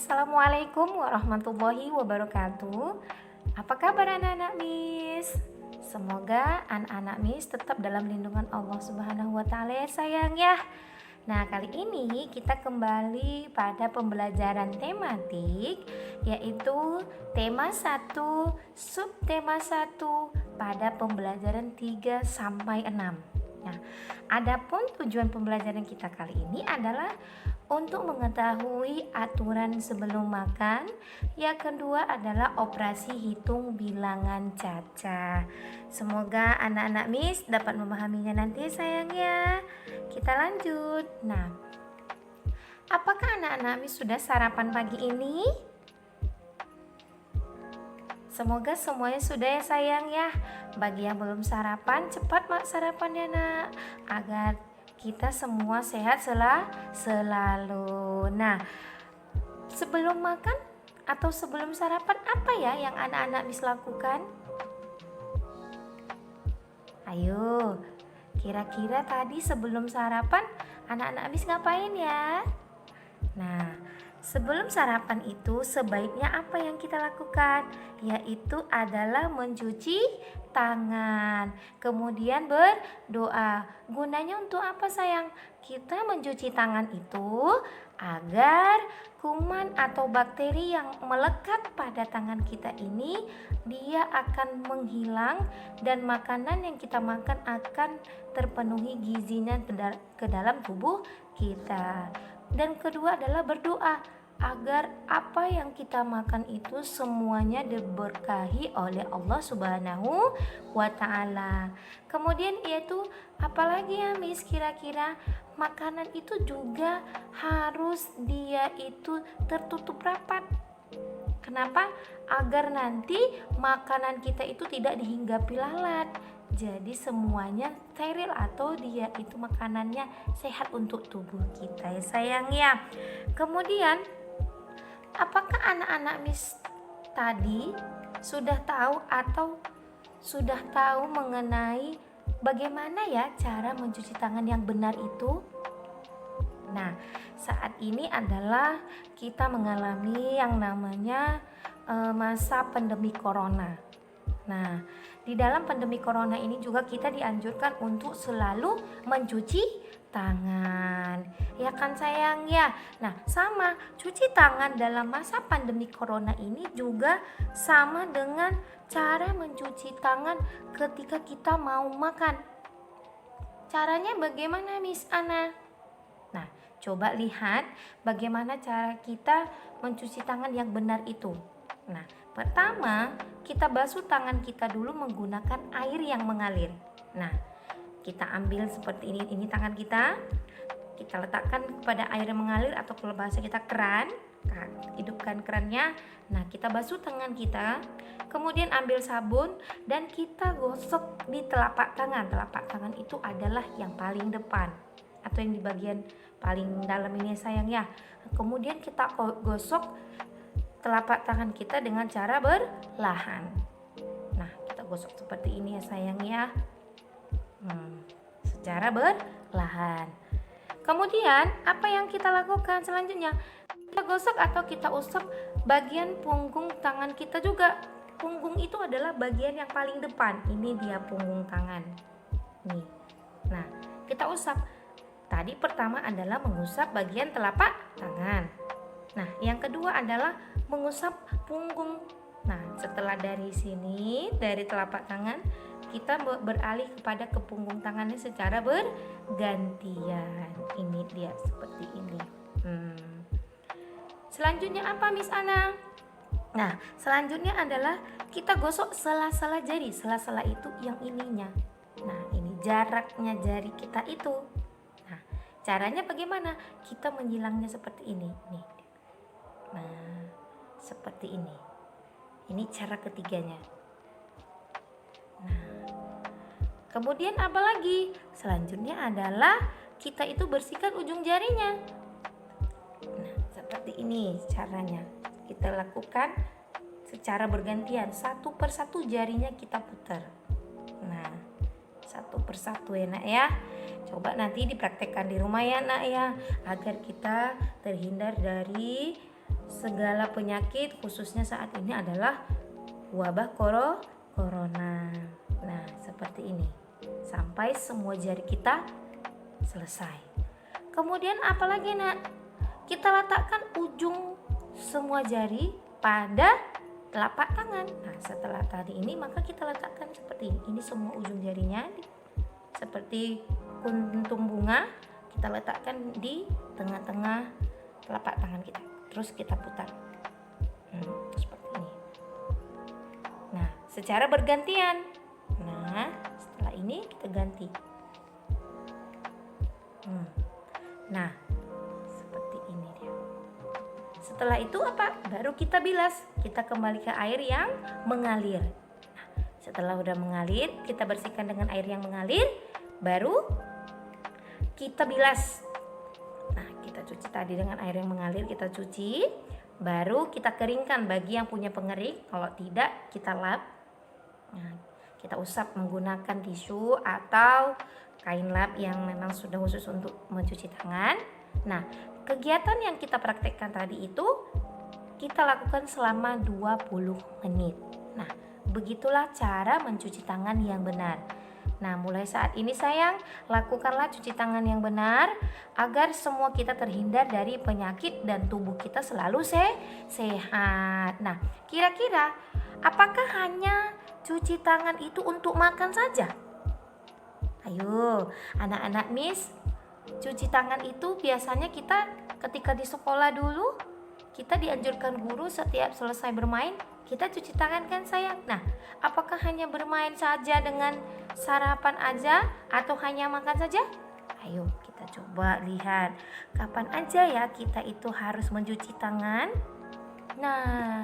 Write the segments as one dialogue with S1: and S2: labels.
S1: Assalamualaikum warahmatullahi wabarakatuh. Apa kabar anak-anak Miss? Semoga anak-anak Miss tetap dalam lindungan Allah Subhanahu wa taala ya sayang ya. Nah, kali ini kita kembali pada pembelajaran tematik, yaitu tema 1, subtema 1 pada pembelajaran 3 sampai 6. Nah, adapun tujuan pembelajaran kita kali ini adalah untuk mengetahui aturan sebelum makan. Yang kedua adalah operasi hitung bilangan caca. Semoga anak-anak Miss dapat memahaminya nanti sayang ya. Kita lanjut. Nah, apakah anak-anak Miss sudah sarapan pagi ini? Semoga semuanya sudah ya sayang ya. Bagi yang belum sarapan, cepat mak sarapannya nak, agar kita semua sehat selalu. Nah, sebelum makan atau sebelum sarapan apa ya yang anak-anak Miss lakukan? Ayo, kira-kira tadi sebelum sarapan anak-anak Miss ngapain ya? Nah, sebelum sarapan itu sebaiknya apa yang kita lakukan? Yaitu adalah mencuci tangan, kemudian berdoa. Gunanya untuk apa sayang? Kita mencuci tangan itu agar kuman atau bakteri yang melekat pada tangan kita ini dia akan menghilang dan makanan yang kita makan akan terpenuhi gizinya ke dalam tubuh kita. Dan kedua adalah berdoa agar apa yang kita makan itu semuanya diberkahi oleh Allah Subhanahu wa taala. Kemudian yaitu apalagi ya Miss, kira-kira makanan itu juga harus dia itu tertutup rapat. Kenapa? Agar nanti makanan kita itu tidak dihinggapi lalat. Jadi semuanya steril atau dia itu makanannya sehat untuk tubuh kita ya sayang ya. Kemudian apakah anak-anak Miss tadi sudah tahu mengenai bagaimana ya cara mencuci tangan yang benar itu? Nah, saat ini adalah kita mengalami yang namanya masa pandemi corona. Nah, di dalam pandemi corona ini juga kita dianjurkan untuk selalu mencuci tangan. Ya kan sayang ya. Nah, sama cuci tangan dalam masa pandemi corona ini juga sama dengan cara mencuci tangan ketika kita mau makan. Caranya bagaimana Miss Ana? Nah, coba lihat bagaimana cara kita mencuci tangan yang benar itu. Nah, pertama kita basuh tangan kita dulu menggunakan air yang mengalir. Nah, kita ambil seperti ini tangan kita letakkan kepada air yang mengalir atau kalau bahasa kita keran. Nah, hidupkan kerannya. Nah, kita basuh tangan kita, kemudian ambil sabun dan kita gosok di telapak tangan. Telapak tangan itu adalah yang paling depan atau yang di bagian paling dalam ini sayang ya. Kemudian kita gosok telapak tangan kita dengan cara berlahan. Nah, kita gosok seperti ini ya sayang ya. Secara berlahan. Kemudian apa yang kita lakukan selanjutnya? Kita gosok atau kita usap bagian punggung tangan kita juga. Punggung itu adalah bagian yang paling depan. Ini dia punggung tangan. Nih. Nah, kita usap. Tadi pertama adalah mengusap bagian telapak tangan. Nah, yang kedua adalah mengusap punggung. Nah, setelah dari sini, dari telapak tangan, kita beralih kepada ke punggung tangannya secara bergantian. Ini dia seperti ini. Selanjutnya apa Miss Ana? Nah, selanjutnya adalah kita gosok sela-sela jari. Sela-sela itu yang ininya. Nah, ini jaraknya jari kita itu. Nah, caranya bagaimana? Kita menjilangnya seperti ini. Nih. Nah, seperti ini. Ini cara ketiganya. Nah, kemudian apa lagi? Selanjutnya adalah kita itu bersihkan ujung jarinya. Nah, seperti ini caranya. Kita lakukan secara bergantian. Satu persatu jarinya kita putar. Nah, satu persatu ya nak ya. Coba nanti dipraktekkan di rumah ya nak ya, agar kita terhindar dari segala penyakit, khususnya saat ini adalah wabah corona. Nah, seperti ini. Sampai semua jari kita selesai. Kemudian apalagi nak? Kita letakkan ujung semua jari pada telapak tangan. Nah, setelah tadi ini maka kita letakkan seperti ini. Ini semua ujung jarinya seperti kuntum bunga, kita letakkan di tengah-tengah telapak tangan kita. Terus kita putar. Seperti ini. Nah, secara bergantian. Nah, setelah ini kita ganti. Nah, seperti ini dia. Setelah itu apa? Baru kita bilas. Kita kembali ke air yang mengalir. Nah, setelah udah mengalir, kita bersihkan dengan air yang mengalir. Baru kita bilas. Nah, kita cuci tadi dengan air yang mengalir, kita cuci. Baru kita keringkan bagi yang punya pengering. Kalau tidak, kita lap. Nah, kita usap menggunakan tisu atau kain lap yang memang sudah khusus untuk mencuci tangan. Nah, kegiatan yang kita praktekkan tadi itu kita lakukan selama 20 menit. Nah, begitulah cara mencuci tangan yang benar. Nah, mulai saat ini sayang, lakukanlah cuci tangan yang benar agar semua kita terhindar dari penyakit dan tubuh kita selalu sehat. Nah, kira-kira apakah hanya cuci tangan itu untuk makan saja? Ayo, anak-anak Miss, cuci tangan itu biasanya kita ketika di sekolah dulu, kita dianjurkan guru setiap selesai bermain, kita cuci tangan kan sayang? Nah, apakah hanya bermain saja dengan sarapan aja atau hanya makan saja? Ayo kita coba lihat kapan aja ya kita itu harus mencuci tangan. Nah,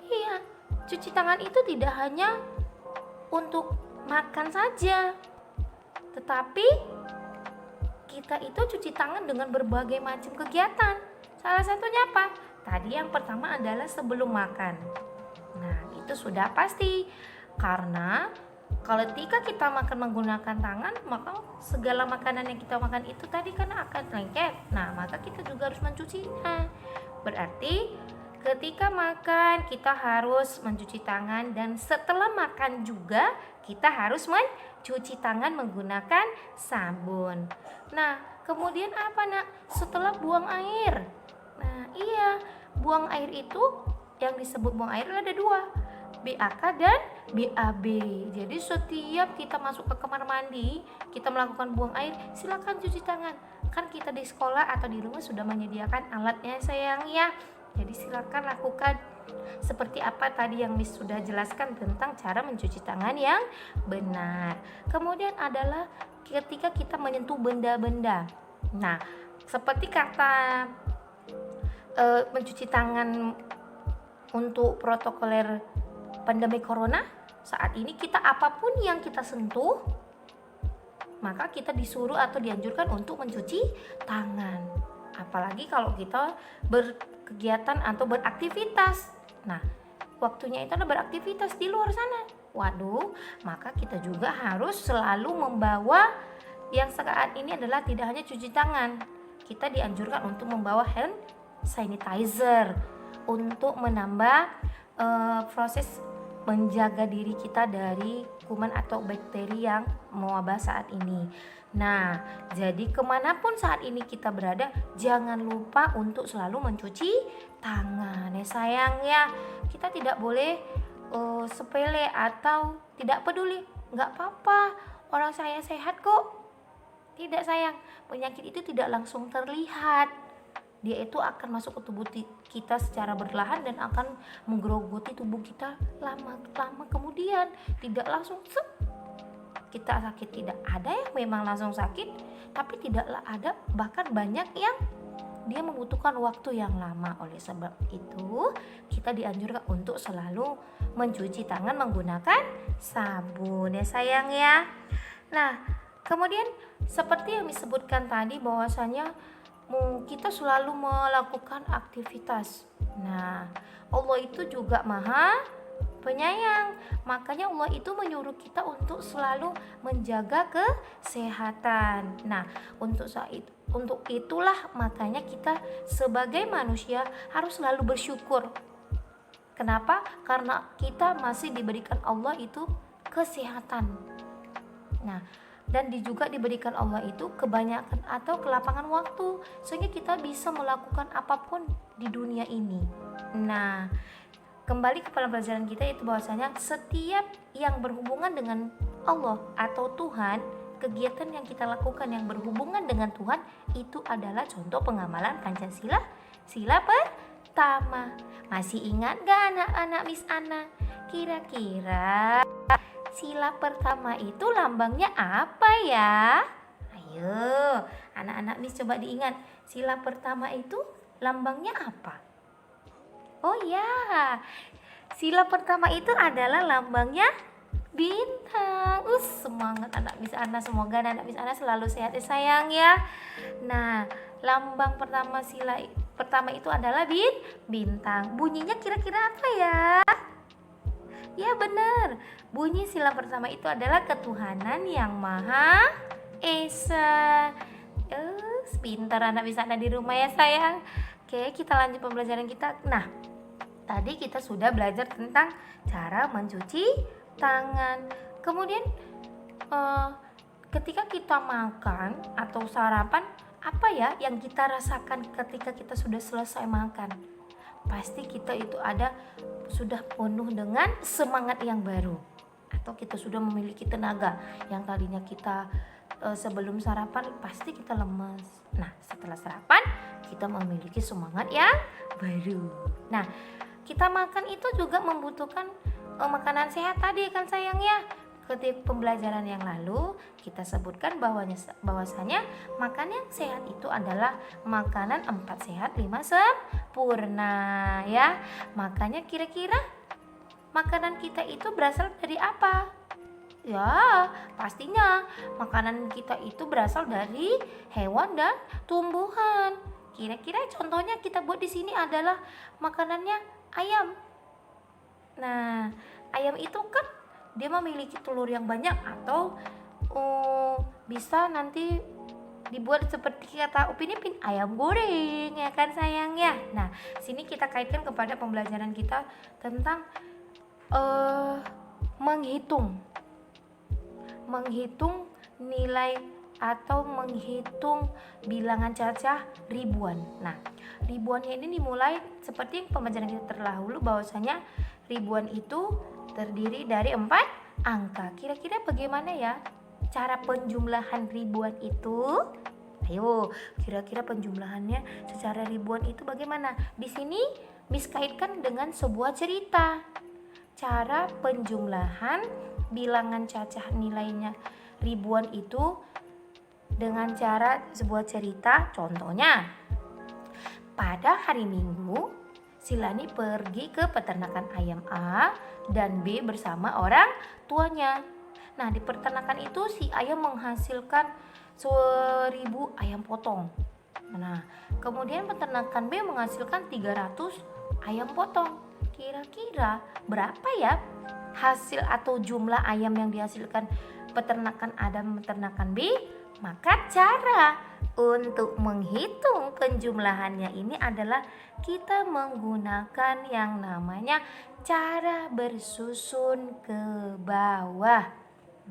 S1: iya, cuci tangan itu tidak hanya untuk makan saja, tetapi kita itu cuci tangan dengan berbagai macam kegiatan. Salah satunya apa? Tadi yang pertama adalah sebelum makan. Nah, itu sudah pasti. Karena ketika kita makan menggunakan tangan, maka segala makanan yang kita makan itu tadi kan akan lengket. Nah, maka kita juga harus mencucinya. Berarti ketika makan kita harus mencuci tangan, dan setelah makan juga kita harus mencuci tangan menggunakan sabun. Nah, kemudian apa nak? Setelah buang air. Nah, iya, buang air itu yang disebut buang air ada dua, BAK dan BAB. Jadi setiap kita masuk ke kamar mandi, kita melakukan buang air, silakan cuci tangan. Kan kita di sekolah atau di rumah sudah menyediakan alatnya sayang ya. Jadi silakan lakukan seperti apa tadi yang Miss sudah jelaskan tentang cara mencuci tangan yang benar. Kemudian adalah ketika kita menyentuh benda-benda. Nah, seperti kata mencuci tangan untuk protokoler pandemi corona, saat ini kita apapun yang kita sentuh, maka kita disuruh atau dianjurkan untuk mencuci tangan. Apalagi kalau kita berkegiatan atau beraktivitas. Nah, waktunya itu adalah beraktivitas di luar sana. Waduh, maka kita juga harus selalu membawa yang saat ini adalah tidak hanya cuci tangan. Kita dianjurkan untuk membawa hand sanitizer untuk menambah proses menjaga diri kita dari kuman atau bakteri yang mewabah saat ini. Nah, jadi kemanapun saat ini kita berada, jangan lupa untuk selalu mencuci tangan ya sayang ya. Kita tidak boleh sepele atau tidak peduli. Nggak apa-apa, orang saya sehat kok. Tidak sayang, penyakit itu tidak langsung terlihat. Dia itu akan masuk ke tubuh kita secara berlahan dan akan menggerogoti tubuh kita lama kemudian, tidak langsung kita sakit. Tidak ada yang memang langsung sakit, tapi tidaklah ada, bahkan banyak yang dia membutuhkan waktu yang lama. Oleh sebab itu kita dianjurkan untuk selalu mencuci tangan menggunakan sabun ya sayang ya. Nah, kemudian seperti yang disebutkan tadi bahwasanya kita selalu melakukan aktivitas. Nah, Allah itu juga Maha Penyayang. Makanya Allah itu menyuruh kita untuk selalu menjaga kesehatan. Nah, untuk saat itu Untuk itulah makanya kita sebagai manusia harus selalu bersyukur. Kenapa? Karena kita masih diberikan Allah itu kesehatan. Nah, dan juga diberikan Allah itu kebanyakan atau kelapangan waktu sehingga kita bisa melakukan apapun di dunia ini. Nah, kembali kepada pelajaran kita itu bahwasanya setiap yang berhubungan dengan Allah atau Tuhan, kegiatan yang kita lakukan yang berhubungan dengan Tuhan itu adalah contoh pengamalan Pancasila sila pertama. Masih ingat gak anak-anak Miss Ana? Kira-kira sila pertama itu lambangnya apa ya? Ayo, anak-anak Miss coba diingat. Sila pertama itu lambangnya apa? Oh ya, sila pertama itu adalah lambangnya bintang. Semangat anak Miss Ana, semoga anak Miss Ana selalu sehat ya sayang ya. Nah, lambang pertama sila pertama itu adalah bintang. Bunyinya kira-kira apa ya? Ya benar, bunyi sila pertama itu adalah ketuhanan yang Maha Esa. Pintar anak Miss Ana di rumah ya sayang. Oke, kita lanjut pembelajaran kita. Nah, tadi kita sudah belajar tentang cara mencuci tangan. Kemudian ketika kita makan atau sarapan, apa ya yang kita rasakan ketika kita sudah selesai makan? Pasti kita itu sudah penuh dengan semangat yang baru, atau kita sudah memiliki tenaga. Yang tadinya kita sebelum sarapan pasti kita lemas. Nah, setelah sarapan kita memiliki semangat yang baru. Nah, kita makan itu juga membutuhkan makanan sehat tadi kan sayang ya. Ketika pembelajaran yang lalu kita sebutkan bahwasanya makan yang sehat itu adalah makanan 4 sehat 5 sempurna ya. Makanya kira-kira makanan kita itu berasal dari apa? Ya, pastinya makanan kita itu berasal dari hewan dan tumbuhan. Kira-kira contohnya kita buat di sini adalah makanannya ayam. Nah, ayam itu kan dia memiliki telur yang banyak, atau bisa nanti dibuat seperti kata Upin Ipin, ayam goreng ya kan sayang ya. Nah, sini kita kaitkan kepada pembelajaran kita tentang menghitung nilai atau menghitung bilangan cacah ribuan. Nah, ribuannya ini dimulai seperti pembelajaran kita terdahulu bahwasanya ribuan itu terdiri dari 4 angka. Kira-kira bagaimana ya cara penjumlahan ribuan itu? Ayo, kira-kira penjumlahannya secara ribuan itu bagaimana? Di sini Miss kaitkan dengan sebuah cerita. Cara penjumlahan bilangan cacah nilainya ribuan itu dengan cara sebuah cerita. Contohnya, pada hari Minggu Silani pergi ke peternakan ayam A dan B bersama orang tuanya. Nah, di peternakan itu si ayam menghasilkan 1000 ayam potong. Nah, kemudian peternakan B menghasilkan 300 ayam potong. Kira-kira berapa ya hasil atau jumlah ayam yang dihasilkan peternakan A dan peternakan B? Maka cara untuk menghitung penjumlahannya ini adalah kita menggunakan yang namanya cara bersusun ke bawah.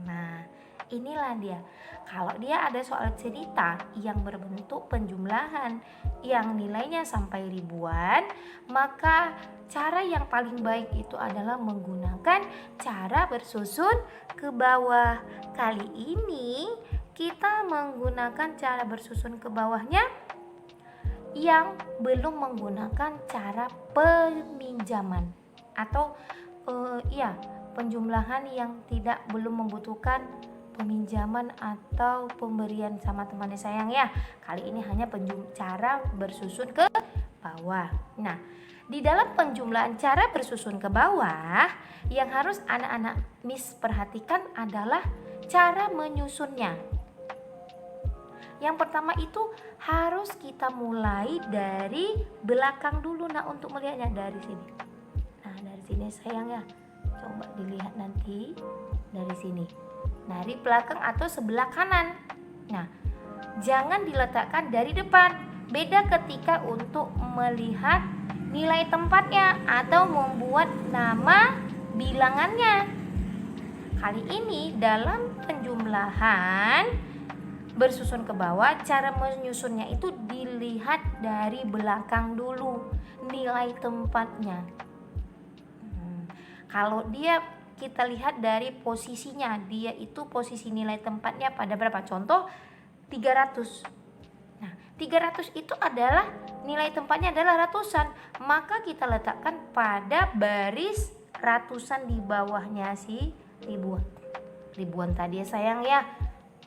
S1: Nah, inilah dia. Kalau dia ada soal cerita yang berbentuk penjumlahan yang nilainya sampai ribuan, maka cara yang paling baik itu adalah menggunakan cara bersusun ke bawah. Kali ini kita menggunakan cara bersusun ke bawahnya yang belum menggunakan cara peminjaman atau penjumlahan yang belum membutuhkan peminjaman atau pemberian sama temannya sayang ya. Kali ini hanya cara bersusun ke bawah. Nah, di dalam penjumlahan cara bersusun ke bawah yang harus anak-anak Miss perhatikan adalah cara menyusunnya. Yang pertama itu harus kita mulai dari belakang dulu. Nah, untuk melihatnya dari sini. Nah, dari sini sayang ya. Coba dilihat nanti dari sini. Dari belakang atau sebelah kanan. Nah, jangan diletakkan dari depan. Beda ketika untuk melihat nilai tempatnya atau membuat nama bilangannya. Kali ini dalam penjumlahan bersusun ke bawah, cara menyusunnya itu dilihat dari belakang dulu nilai tempatnya. Kalau kita lihat dari posisinya, dia itu posisi nilai tempatnya pada berapa? Contoh 300. Nah, 300 itu adalah nilai tempatnya adalah ratusan, maka kita letakkan pada baris ratusan di bawahnya si ribuan. Ribuan tadi ya sayang ya.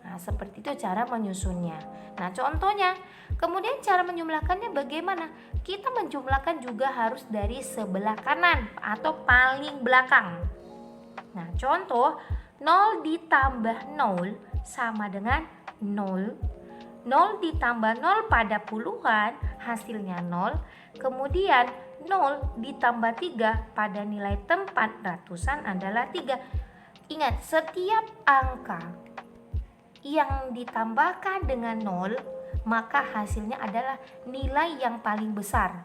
S1: Nah, seperti itu cara menyusunnya. Nah, contohnya, kemudian cara menjumlahkannya bagaimana? Kita menjumlahkan juga harus dari sebelah kanan atau paling belakang. Nah, contoh 0 ditambah 0 sama dengan 0. 0 ditambah 0 pada puluhan hasilnya 0. Kemudian 0 ditambah 3 pada nilai tempat ratusan adalah 3. Ingat, setiap angka yang ditambahkan dengan 0 maka hasilnya adalah nilai yang paling besar.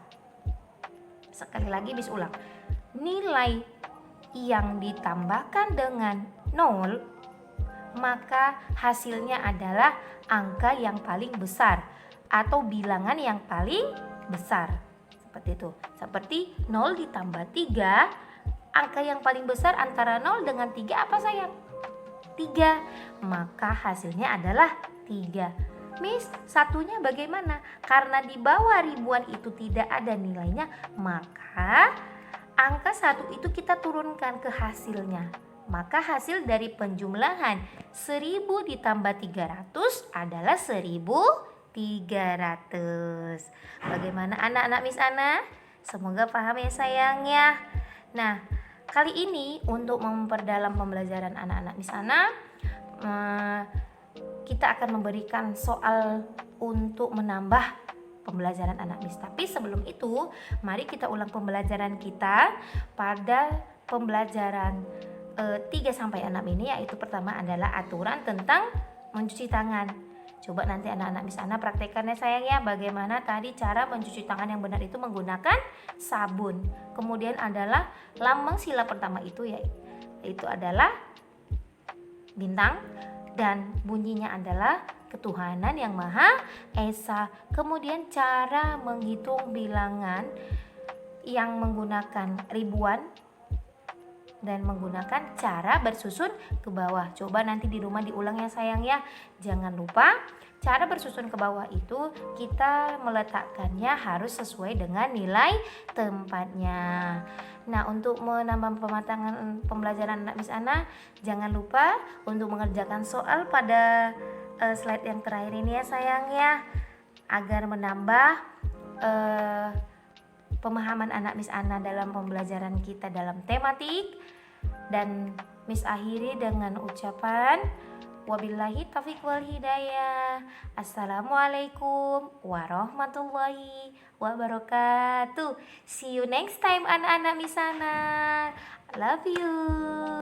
S1: Sekali lagi Miss ulang. Nilai yang ditambahkan dengan 0 maka hasilnya adalah angka yang paling besar atau bilangan yang paling besar. Seperti itu. Seperti 0 ditambah 3, angka yang paling besar antara 0 dengan 3 apa sayang? 3. Maka hasilnya adalah 3. Miss, satunya bagaimana? Karena di bawah ribuan itu tidak ada nilainya, maka angka 1 itu kita turunkan ke hasilnya. Maka hasil dari penjumlahan 1000 ditambah 300 adalah 1300. Bagaimana anak-anak Miss Ana? Semoga paham ya sayang ya. Nah, kali ini untuk memperdalam pembelajaran anak-anak Miss Ana, kita akan memberikan soal untuk menambah pembelajaran anak Miss. Tapi sebelum itu, mari kita ulang pembelajaran kita pada pembelajaran 3-6 ini, yaitu pertama adalah aturan tentang mencuci tangan. Coba nanti anak-anak Miss Ana praktekkan ya sayang ya, bagaimana tadi cara mencuci tangan yang benar itu menggunakan sabun. Kemudian adalah lambang sila pertama itu yaitu adalah bintang, dan bunyinya adalah ketuhanan yang Maha Esa. Kemudian cara menghitung bilangan yang menggunakan ribuan dan menggunakan cara bersusun ke bawah. Coba nanti di rumah diulang ya sayang ya. Jangan lupa cara bersusun ke bawah itu kita meletakkannya harus sesuai dengan nilai tempatnya. Nah, untuk menambah pematangan pembelajaran anak Miss Ana, jangan lupa untuk mengerjakan soal pada slide yang terakhir ini ya sayang ya, agar menambah pemahaman anak Miss Ana dalam pembelajaran kita dalam tematik. Dan Miss akhiri dengan ucapan wabillahi taufiq wal hidayah. Assalamualaikum warahmatullahi wabarakatuh. See you next time anak-anak Miss Ana. Love you.